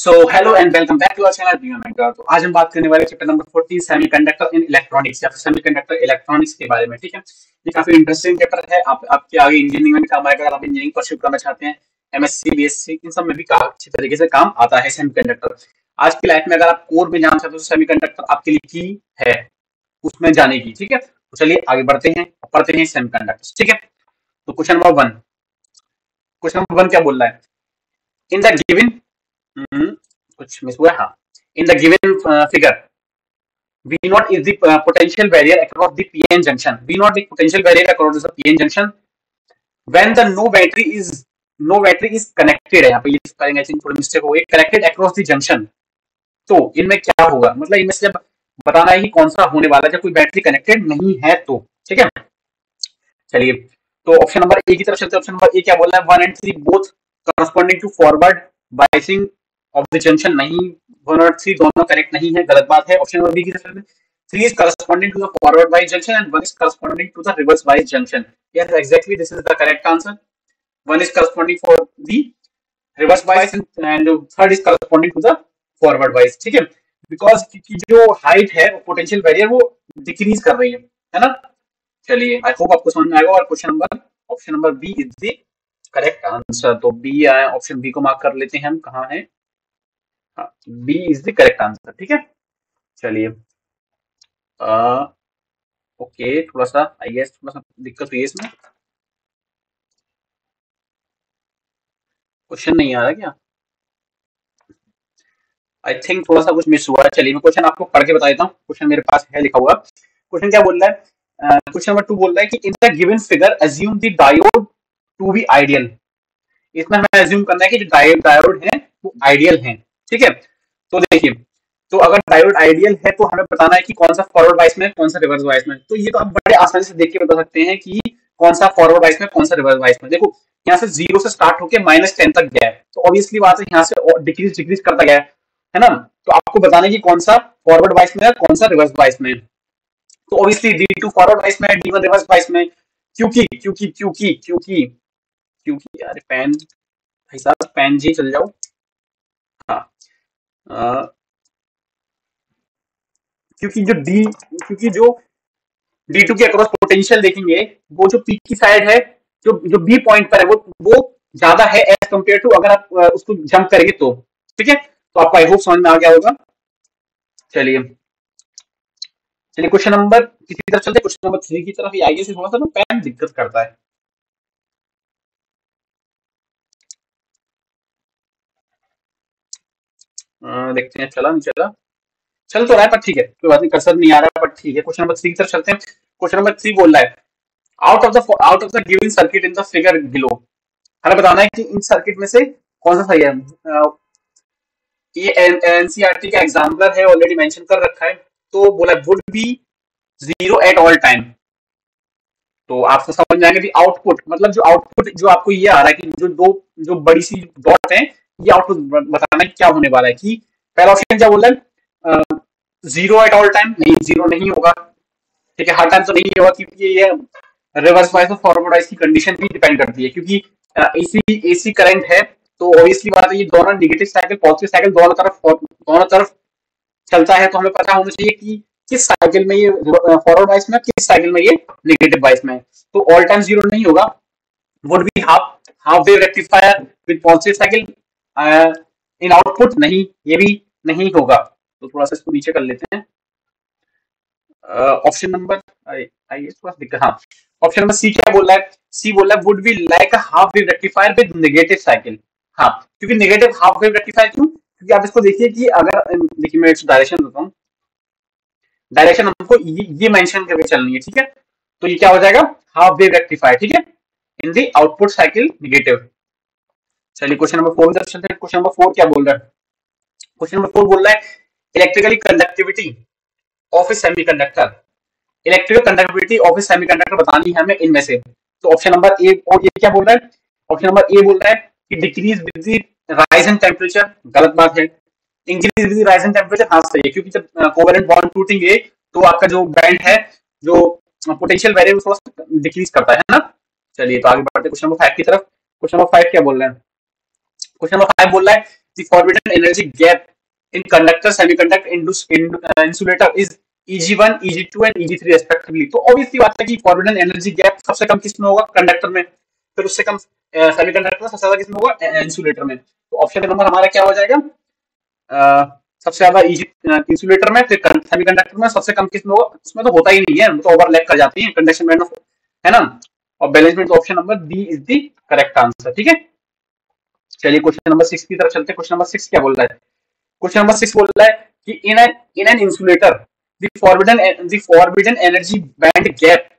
So hello and welcome back to our channel BM mentor. तो आज हम बात करने वाले chapter number 40 semiconductor in electronics या फिर सेमीकंडक्टर इलेक्ट्रॉनिक्स के बारे में। ठीक है, ये काफी इंटरेस्टिंग चैप्टर है। आपके आगे इंजीनियरिंग में भी काम आएगा। अगर आप इंजीनियरिंग परस्यू करना चाहते हैं, एमएससी बीएससी इन सब में भी अच्छी तरीके से काम आता है सेमीकंडक्टर। आज की लाइफ में अगर आप कोर में जाना चाहते हो तो सेमीकंडक्टर आपके लिए की है उसमें जाने की। ठीक है, तो चलिए आगे बढ़ते हैं, पढ़ते हैं सेमीकंडक्टर्स। ठीक है, तो क्वेश्चन नंबर 1 क्या बोल रहा है? इन द गिवन कुछ मिस हुआ। हाँ, in the given figure V naught is the potential barrier across the PN junction. V naught is potential barrier across the PN junction when the no battery is connected है। यहाँ पे ये spelling I think थोड़ी mistake हो गई। Connected across the junction, तो इनमें क्या होगा? मतलब इनमें से जब बताना है कि कौन सा होने वाला है जब कोई बैटरी कनेक्टेड नहीं है तो। ठीक है, चलिए तो ऑप्शन नंबर ए की तरफ चलते हैं। ऑप्शन नंबर ए क्या बोल रहा है? 1 and 3 both corresponding to forward biasing of the junction. नहीं, 1 और 3 दोनों करेक्ट नहीं है, गलत बात है। ऑप्शन नंबर बी की तरफ चलते हैं। 3 is corresponding to the forward bias junction and 1 is corresponding to the reverse bias junction. Yes, exactly, this is the correct answer. 1 is corresponding for the reverse bias and third is corresponding to the forward bias. ठीक है, because जो height है potential barrier वो decrease कर रही है ना। चलिए आई होप आपको समझ में आएगा। और option number B is the correct answer. तो बी आया, ऑप्शन बी को मार्क कर लेते हैं हम। कहाँ है? हाँ, B is the correct answer. ठीक है, चलिए ओके, थोड़ा सा आई गेस थोड़ा सा दिक्कत हुई है इसमें। क्वेश्चन नहीं आ रहा क्या? आई थिंक थोड़ा सा कुछ मिस हुआ है। चलिए मैं क्वेश्चन आपको पढ़ के बता देता हूँ। क्वेश्चन मेरे पास है लिखा हुआ। क्वेश्चन क्या बोल रहा है? क्वेश्चन नंबर 2 बोल रहा है कि in the given figure assume the diode to be ideal. इसमें हमें अज्यूम करना है कि जो डायोड है वो आइडियल है। ठीक है, तो देखिए, तो अगर डायोड आइडियल है तो हमें बताना है कि कौन सा फॉरवर्ड बायस में, कौन सा रिवर्स बायस में। तो ये तो आप बड़े आसानी से देख के बता सकते हैं कि कौन सा फॉरवर्ड बायस में, कौन सा रिवर्स बायस में। देखो यहाँ से 0 से स्टार्ट होकर -10 तक गया है, तो ऑब्वियसली बात है यहाँ से डिक्रीज करता गया है ना। तो आपको बताना है कि कौन सा फॉरवर्ड बायस में है, कौन सा रिवर्स बायस में। तो ऑब्वियसली D2 फॉरवर्ड बायस में, D1 रिवर्स बायस में। क्योंकि क्योंकि क्योंकि क्योंकि क्योंकि यार पेन भाई साहब, पेन जी चल जाओ। हाँ, क्योंकि जो D2 के अक्रॉस पोटेंशियल देखेंगे, वो जो पीक की साइड है, जो बी पॉइंट पर है, वो ज्यादा है एज कम्पेयर टू अगर आप उसको जंप करेंगे तो। ठीक है, तो आपको आई होप समझ में आ गया होगा। चलिए क्वेश्चन नंबर किसी तरफ चलते, क्वेश्चन नंबर 3 की तरफ। ये आगे से थोड़ा सा ना पेन दिक्कत करता है। देखते हैं, चला नहीं चला, चल तो रहा है पर ठीक है, कोई बात नहीं, कर्सर नहीं आ रहा पर ठीक है। क्वेश्चन नंबर 3 की तरफ चलते हैं। क्वेश्चन नंबर 3 बोल रहा है out of the given circuit in the figure below. हमें बताना है कि इन सर्किट में से कौन सा सही है। ये एनसीईआरटी का एग्जाम्पलर है, ऑलरेडी मेंशन कर रखा है। तो बोला would be 0 at all time. तो आपको समझ में आएगा कि आउटपुट, मतलब जो आउटपुट जो आपको ये आ रहा है कि जो बड़ी सी डॉट है, ये आउटपुट बताना है क्या होने वाला है। कि पहला ऑप्शन क्या बोल रहा है? 0 एट ऑल टाइम। नहीं, 0 नहीं होगा। ठीक है, हर टाइम तो नहीं होगा, क्योंकि ये रिवर्स बायस और फॉरवर्ड बायस की कंडीशन भी डिपेंड करती है। क्योंकि एसी करंट है, तो ऑब्वियसली बात है ये दोनों नेगेटिव साइकिल पॉजिटिव साइकिल दोनों तरफ चलता है। तो हमें पता होना चाहिए कि किस साइकिल में ये फॉरवर्ड बायस में, किस साइकिल में ये नेगेटिव बायस में। तो ऑल टाइम 0 नहीं होगा। Would be half wave rectifier with positive cycle in output. नहीं, ये भी नहीं होगा। तो थोड़ा सा इसको नीचे कर लेते हैं। ऑप्शन नंबर आइए थोड़ा दिक्कत। हाँ, ऑप्शन नंबर सी क्या बोल रहा है? सी बोल रहा है would be like a half wave rectifier with negative cycle. हाँ, क्योंकि नेगेटिव हाफ वेव रेक्टिफायर क्यों? क्योंकि आप इसको देखिए कि अगर देखिए मैं इसको डायरेक्शन देता हूँ। डायरेक्शन हमको ये मेंशन करके चलनी है। ठीक है, तो ये क्या हो जाएगा? Half wave rectifier. ठीक है, in the output cycle negative. चलिए क्वेश्चन नंबर 4 की तरफ चलते हैं। क्वेश्चन नंबर 4 क्या बोल रहा है? क्वेश्चन नंबर 4 बोल रहा है electrically conductivity of A semiconductor. Electrical conductivity of A semiconductor बतानी है हमें इनमें से। तो ऑप्शन नंबर ए, और ये क्या बोल रहा है? ऑप्शन नंबर ए बोल रहा है कि decrease with the rise in temperature. गलत बात है। Increase with the rise in temperature हाँ सही है, क्योंकि जब कोवेलेंट बॉन्ड टूटेंगे तो आपका जो बैंड है, जो पोटेंशियल वेरिएबल थोड़ा सा डिक्रीज करता है ना। चलिए तो आगे बढ़ते हैं क्वेश्चन नंबर 5 की तरफ। क्वेश्चन नंबर 5 क्या बोल रहे हैं? क्वेश्चन नंबर 5 बोल रहा है the forbidden energy gap in conductor, semiconductor, insulator is Eg1, Eg2 and Eg3 respectively. तो obviously बात है कि forbidden energy gap सबसे कम किस में होगा, कंडक्टर में, फिर उससे कम सेमीकंडक्टर में, सबसे ज्यादा किस में होगा, इंसुलेटर में. तो ऑप्शन नंबर हमारा क्या हो जाएगा, सबसे ज्यादा इंसुलेटर में, फिर सेमीकंडक्टर में, सबसे कम किस में होगा, उसमें तो होता ही नहीं है, तो ओवरलैप कर जाती है कंडक्शन बैंड, है ना. और बैलेंस में, तो option number B is the correct answer. ठीक है, चलिए क्वेश्चन नंबर 6 की तरफ चलते हैं. क्वेश्चन नंबर 6 क्या बोल रहा है, क्वेश्चन नंबर 6 बोल रहा है कि in an insulator the forbidden energy band gap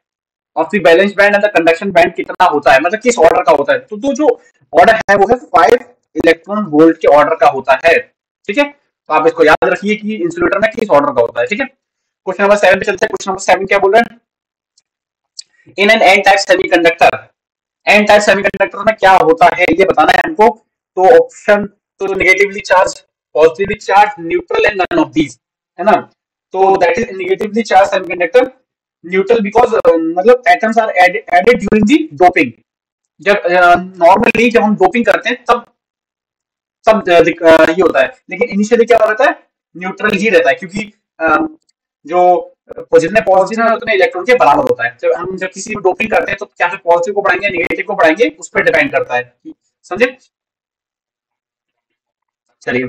of the balance band and the conduction band कितना होता है, मतलब किस ऑर्डर का होता है. तो जो ऑर्डर है वो है 5 इलेक्ट्रॉन वोल्ट के ऑर्डर का होता है. ठीक है, तो आप इसको याद रखिए कि इंसुलेटर में किस ऑर्डर का होता है. ठीक है, क्वेश्चन नंबर 7 पे चलते हैं. क्वेश्चन नंबर 7 क्या बोल रहा है, in N N type semiconductor, N type semiconductor में क्या होता है ये बताना है हमको. तो ऑप्शन, तो negatively charge, positively charge, neutral and none of these, है ना. तो that is negatively charge semiconductor, neutral because मतलब atoms are added during the doping. जब नॉर्मली जब हम डोपिंग करते हैं तब ये होता है, लेकिन इनिशियली क्या रहता है, न्यूट्रल ही रहता है, क्योंकि जो जितने पॉजिटिव है उतने इलेक्ट्रॉन के बराबर होता है. जब किसी भी डोपिंग करते हैं तो क्या फिर पॉजिटिव को बढ़ाएंगे, नेगेटिव को बढ़ाएंगे, उस पर डिपेंड करता है. समझे. चलिए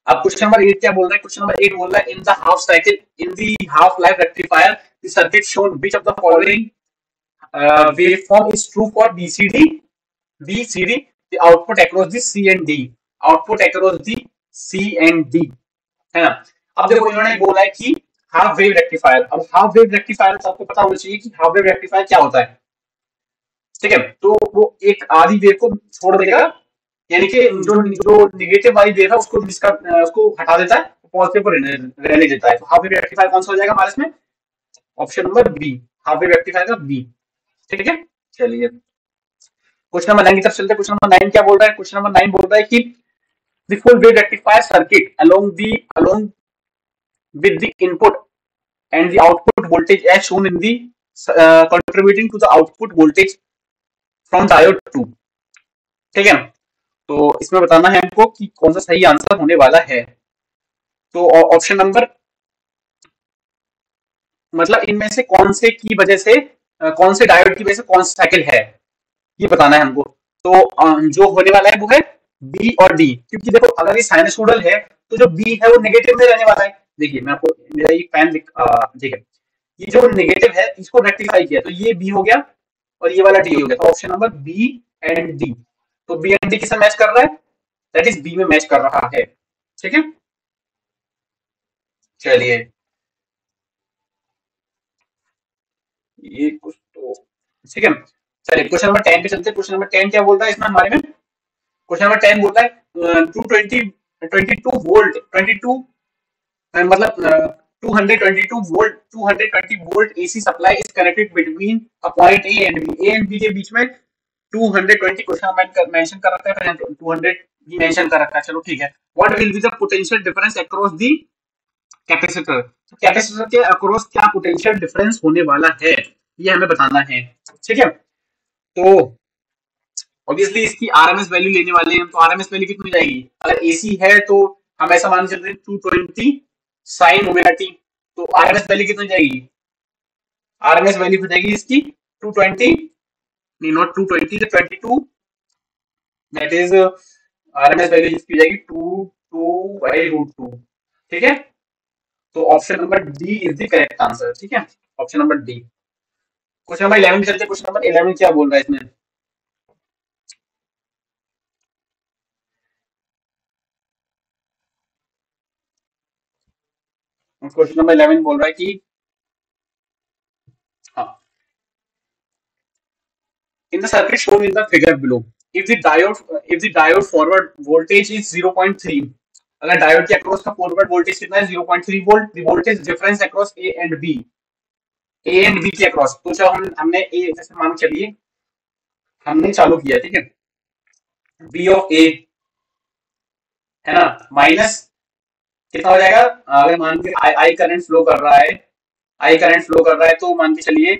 अब क्वेश्चन नंबर 8 क्या बोल रहा है, क्वेश्चन नंबर 8 बोल रहा है, in the half cycle, in the half life rectifier the circuit shown which of the following waveform is true for BCD, the output across the C and D, output across the C and D, है ना. अब देखो इन्होंने बोला है कि half wave rectifier. अब half wave rectifier सबको पता होना चाहिए कि हाफ वेव रेक्टिफायर क्या होता है. ठीक है, तो वो एक आधी वेव को छोड़ देगा, यानी कि जो निगेटिव वाली वेव है उसको हटा देता है, पॉजिटिव को रहने देता है. तो हाफ वेव रेक्टिफायर कौन सा हो जाएगा हमारे इसमें, option number B, half wave rectifier का बी. ठीक है, चलिए क्वेश्चन नंबर 9 की तरफ चलते हैं. क्वेश्चन नंबर 9 क्या बोल रहा है, क्वेश्चन नंबर 9 बोल रहा है कि the full wave rectifier circuit along with the input and the output voltage as shown in the contributing to the output voltage from diode 2. ठीक है, तो इसमें बताना है हमको कि कौन सा सही आंसर होने वाला है. तो ऑप्शन नंबर, मतलब इनमें से कौन से की वजह से, कौन से डायोड की वजह से कौन सा साइकिल है, ये बताना है हमको. तो जो होने वाला है वो है बी और डी, क्योंकि देखो अगर ये साइनसोइडल है तो जो बी है वो नेगेटिव में रहने वाला है. देखिए मैं आपको मेरा ये पेन देखिए, ये जो नेगेटिव है इसको रेक्टिफाई किया तो ये बी हो गया और ये वाला डी हो गया. तो option number B and D, तो बी एंड डी किससे मैच कर रहा है, दैट इज बी में मैच कर रहा है. ठीक है, चलिए ये कुछ तो ठीक है. चलिए क्वेश्चन नंबर 10 पे चलते हैं. क्वेश्चन नंबर 10 क्या बोल रहा है इसमें हमारे में, क्वेश्चन नंबर 10 बोल रहा है 22 वोल्ट 22 मतलब 220 volt AC supply is connected between a point A and B. A and B के बीच में 220 क्वेश्चन मेंशन कर रखा है, 200 भी मेंशन कर रखा है. चलो ठीक है, what will be the potential difference across the capacitor. Capacitor के अक्रॉस क्या पोटेंशियल डिफरेंस होने वाला है ये हमें बताना है. ठीक है, तो ऑब्वियसली इसकी आरएमएस वैल्यू लेने वाले हैं. तो आरएमएस वैल्यू कितनी जाएगी, अगर एसी है तो हम ऐसा मान चलते हैं 220 साइन ओमेगा टी. तो आरएमएस वैल्यू कितनी जाएगी, आरएमएस वैल्यू हो जाएगी इसकी 220, नहीं not 220, 22, that is RMS value इसकी जाएगी 2/√2. ठीक है, तो option number D is the correct answer. ठीक है, option number D. Question number 11 चलते हैं. क्वेश्चन नंबर 11 क्या बोल रहा है इसमें, क्वेश्चन नंबर 11 बोल रहा है कि हाँ, in the circuit shown in the figure below, if the diode forward voltage is 0.3, अगर डायोड के अक्रॉस का फॉरवर्ड वोल्टेज कितना है 0.3 volt, the voltage difference across A and B, A and B के अक्रॉस. तो जब हमने ए जैसे मान चलिए हमने चालू किया, ठीक है, बी ऑफ ए है ना, माइनस कितना हो जाएगा, अगर मान के आई करंट फ्लो कर रहा है, आई करंट फ्लो कर रहा है तो मान के चलिए,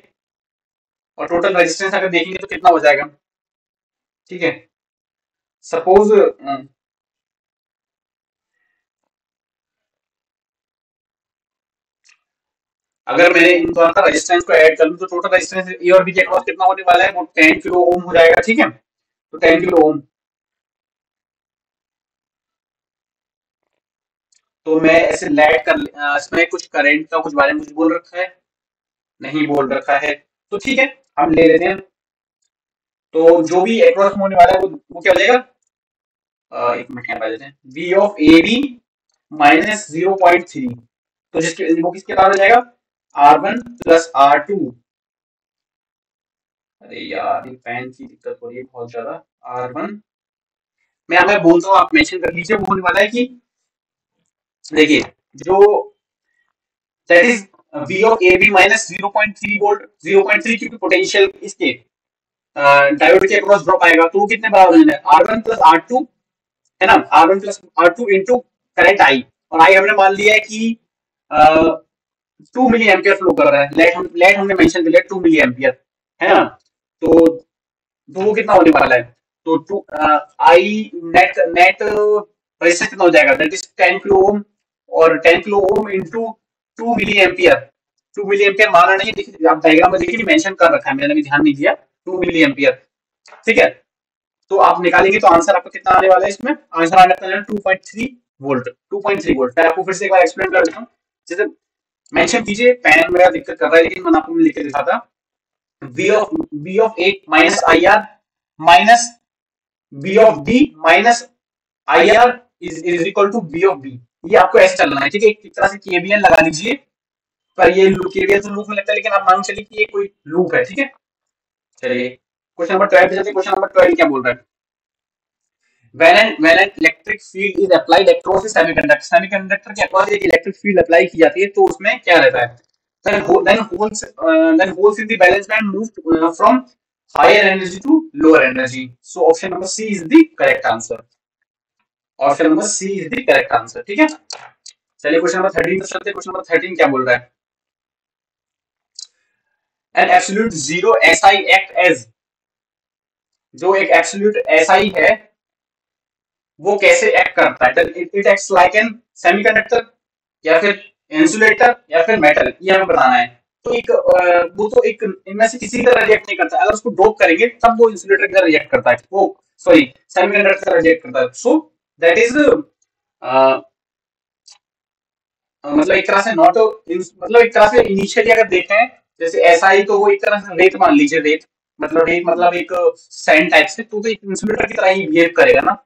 और टोटल रेजिस्टेंस अगर देखेंगे तो कितना हो जाएगा. ठीक है, सपोज अगर मैंने इन दोनों का रेजिस्टेंस को ऐड कर लूं तो टोटल रेजिस्टेंस ए और बी के अक्रॉस कितना होने वाला है, वो 10 किलो ओम हो जाएगा। ठीक है, तो 10 किलो ओम। तो मैं ऐसे लैड कर इसमें कुछ करंट का कुछ बारे में कुछ बोल रखा है, नहीं बोल रखा है, तो ठीक है हम ले लेते हैं। तो जो भी अक्रॉस होने वाला है वो क्या हो जाएगा, एक मिनट यहाँ पे देते हैं, B of A B minus 0.3, तो जिसके वो किसके बराबर हो जाएगा, R1 प्लस R2। अरे यार ये पेन की दिक्कत हो रही है बहुत ज्यादा। R1 मैं बोलता हूँ, आप मेंशन कर लीजिए, वो होने वाला है कि देखिए जो that is V of A B minus 0.3 volt, 0.3 क्योंकि पोटेंशियल इसके डायोड के अक्रॉस ड्रॉप आएगा, तो वो कितने बराबर हो जाएगा, R1 प्लस R2, है ना, R1 plus R2 into current I, और I हमने मान लिया है कि 2 मिली एम्पियर फ्लो कर रहा है, लेट हमने मेंशन कर लिया 2 मिली एम्पियर, है ना। तो वो कितना होने वाला है, तो two I net net resistance कितना हो जाएगा, दैट इज 10 किलो ओम, और 10 kilo ohm into 2 milli ampere, 2 milli ampere माना नहीं, देखिए आप डायग्राम में देखिए मेंशन कर रखा है, मैंने भी ध्यान नहीं दिया, 2 मिली एम्पियर। ठीक है, तो आप निकालेंगे तो आंसर आपका कितना आने वाला है, इसमें आंसर आने वाला है 2.3 वोल्ट, 2.3 वोल्ट। मैं आपको फिर से एक बार एक्सप्लेन कर देता हूँ, जैसे मेंशन कीजिए, पेन मेरा दिक्कत कर रहा है लेकिन मैंने आपको लिख के दिखा था, V of A minus I R minus B of B minus I R is equal to B of B। ये आपको ऐसे चलना है, ठीक है, एक तरह से KVL लगा लीजिए, पर ये KVL तो लूप में लगता है, लेकिन आप मान चलिए कि ये कोई लूप है। ठीक है, चलिए क्वेश्चन नंबर 12 पे चलते हैं। क्वेश्चन नंबर 12 क्या बोल रहा है, when an electric field is applied across a semiconductor, semiconductor के across एक electric field apply की जाती है, तो उसमें क्या रहता है, then holes in the balance band moved from higher energy to lower energy, so option number C is the correct answer, option number C is the correct answer। ठीक है, चलिए क्वेश्चन नंबर 13 पे चलते हैं। क्वेश्चन नंबर 13 क्या बोल रहा है, an absolute zero SI act as, जो एक एब्सोल्यूट SI है वो कैसे एक्ट करता है, it acts like an semiconductor या फिर इंसुलेटर या फिर मेटल, ये हमें बताना है। तो एक वो तो एक इनमें से किसी तरह रिएक्ट नहीं करता, अगर उसको डोप करेंगे तब वो इंसुलेटर की तरह रिएक्ट करता है, वो सॉरी सेमीकंडक्टर की तरह रिएक्ट करता है। सो दैट इज मतलब एक तरह से नॉट, मतलब एक तरह से इनिशियली अगर देखें, जैसे ऐसा ही तो वो एक तरह से रेत मान लीजिए, रेत मतलब एक सैंड टाइप से, तो एक इंसुलेटर की तरह ही बिहेव करेगा ना।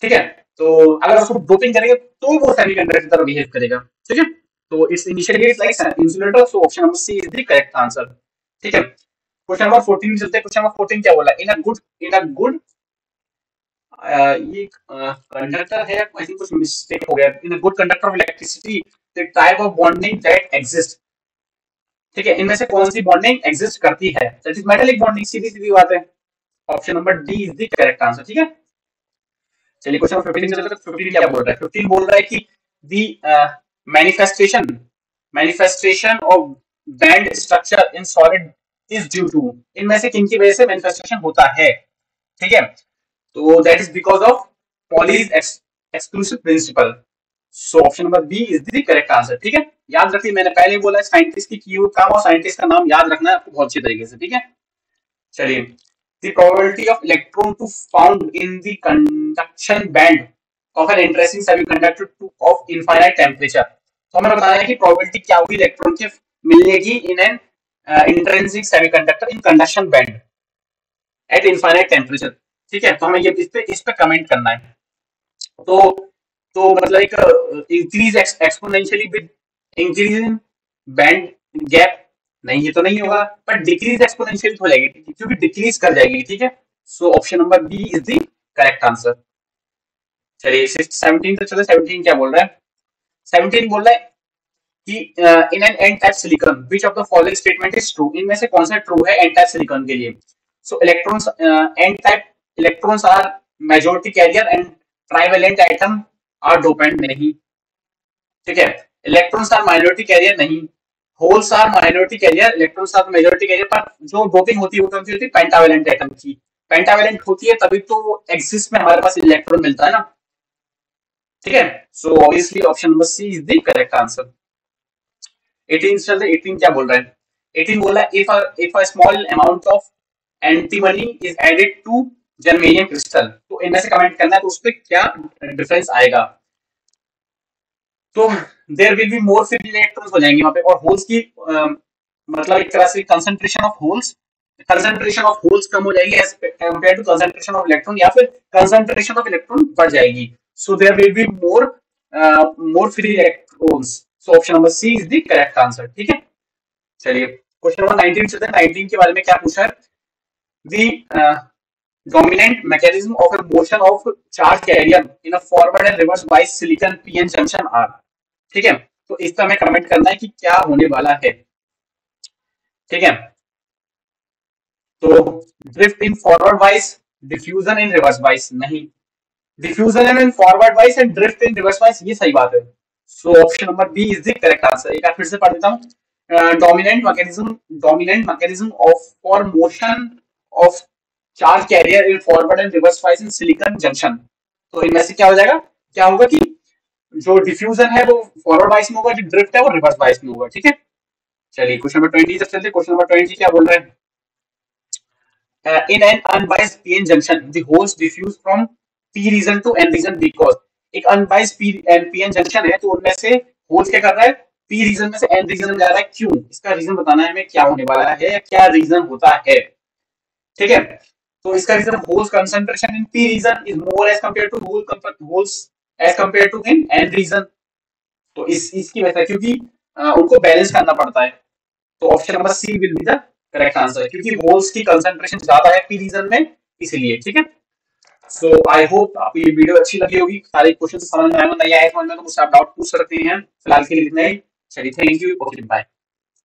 ठीक है, तो अगर उसको डोपिंग करेंगे तो वो सेमीकंडक्टर की तरह बिहेव करेगा। ठीक है, तो it's initially it's like insulator, so option number C is the correct answer. ठीक है, क्वेश्चन नंबर 14 चलते हैं। क्वेश्चन नंबर 14 क्या बोला, इन अ गुड ये कंडक्टर है, आई थिंक कुछ मिस्टेक हो गया, in a good conductor of electricity the type of bonding that exist. ठीक है, इनमें से कौन सी बॉन्डिंग एग्जिस्ट करती है, दैट इज मेटालिक बॉन्डिंग, सीधी सीधी बात है, option number D is the correct answer. ठीक है, चलिए क्वेश्चन 15 चलते हैं। 15 क्या बोल रहा है, 15 बोल रहा है कि the manifestation manifestation of band structure in solid is due to, इनमें से किन की वजह से मैनिफेस्टेशन होता है। ठीक है, तो that is because of Pauli's exclusive principle, so option number B is the correct answer. ठीक है, याद रखिए मैंने पहले ही बोला साइंटिस्ट की किए हुए काम और साइंटिस्ट का नाम याद रखना है आपको बहुत अच्छी तरीके से। ठीक है, चलिए the probability of electron to found in the conduction band of an interesting semiconductor to of infinite temperature, तो हमें बताना है कि probability क्या होगी इलेक्ट्रॉन के मिलने की in an intrinsic semiconductor in conduction band at infinite temperature। ठीक है, तो हमें ये इस पे कमेंट करना है। तो मतलब एक increase exponentially with increase in band gap, नहीं ये तो नहीं होगा, पर डिक्रीज एक्सपोनेंशियली हो जाएगी क्योंकि डिक्रीज कर जाएगी। ठीक है, so option number B is the correct answer. चलिए 17 तो चलो, 17 क्या बोल रहा है, 17 बोल रहा है कि in N N type silicon which of the following statement is true, इनमें से कौन सा ट्रू है एन टाइप सिलिकॉन के लिए। So electrons N type electrons are majority carrier and trivalent atom are dopant नहीं। ठीक है, इलेक्ट्रॉन्स आर माइनॉरिटी कैरियर नहीं, holes are minority carrier, electrons are majority carrier, पर जो डोपिंग होती है वो कौन सी होती है, पेंटावेलेंट एटम की, पेंटावेलेंट होती है तभी तो एक्सिस में हमारे पास इलेक्ट्रॉन मिलता है ना। ठीक है, so obviously option number C is the correct answer. 18 चलते 18 क्या बोल रहा है? 18 बोला if a small amount of antimony is added to germanium crystal, तो इनमें से कमेंट करना है तो उस पर क्या डिफरेंस आएगा। तो there will be more free electrons हो जाएंगे वहां पे, और होल्स की मतलब एक तरह से कंसंट्रेशन ऑफ होल्स कम हो जाएगी as compare to concentration of electron, या फिर कंसंट्रेशन ऑफ इलेक्ट्रॉन बढ़ जाएगी। So there will be more free electrons. So option number C is the correct answer. ठीक है, चलिए क्वेश्चन नंबर 19 चलते हैं। 19 के बारे में क्या पूछा है? The dominant mechanism of a motion of charge carrier in a forward and reverse bias silicon pn junction are। ठीक है, तो इस पर हमें कमेंट करना है कि क्या होने वाला है। ठीक है, तो drift in forward bias, diffusion in reverse bias नहीं, diffusion in forward bias and drift in reverse bias, ये सही बात है। So option number B is the correct answer. एक बार फिर से पढ़ देता हूँ। Dominant mechanism of for motion of charge carrier in forward and reverse bias in silicon junction. तो इनमें से क्या हो जाएगा, क्या होगा कि जो डिफ्यूजन है वो फॉरवर्ड बाइस में होगा, जो ड्रिफ्ट है वो रिवर्स बाइस में होगा। ठीक है, चलिए क्वेश्चन नंबर 20 तक चलते हैं। क्वेश्चन नंबर 20 क्या बोल रहे हैं? In an unbiased PN junction, the holes diffuse from P region to N region because एक unbiased PN junction है, तो उनमें से होल्स क्या कर रहा है? P region में से N region में जा रहा है। क्यों? इसका रीजन बताना है हमें, क्या होने वाला है या क्या रीजन होता है। ठीक है, तो इसका reason holes concentration in P region is more as compared to holes as compared to in N region। तो इसकी वजह से, क्योंकि उनको बैलेंस करना पड़ता है। तो option number C will be the correct answer, क्योंकि होल्स की कंसंट्रेशन ज्यादा है पी रीजन में, इसलिए। ठीक है, सो आई होप आपको ये वीडियो अच्छी लगी होगी, सारे क्वेश्चन समझ में आए, नहीं आए समझ में तो मुझसे आप डाउट पूछ सकते हैं। फिलहाल के लिए इतना ही, चलिए थैंक यू, ओके बाय।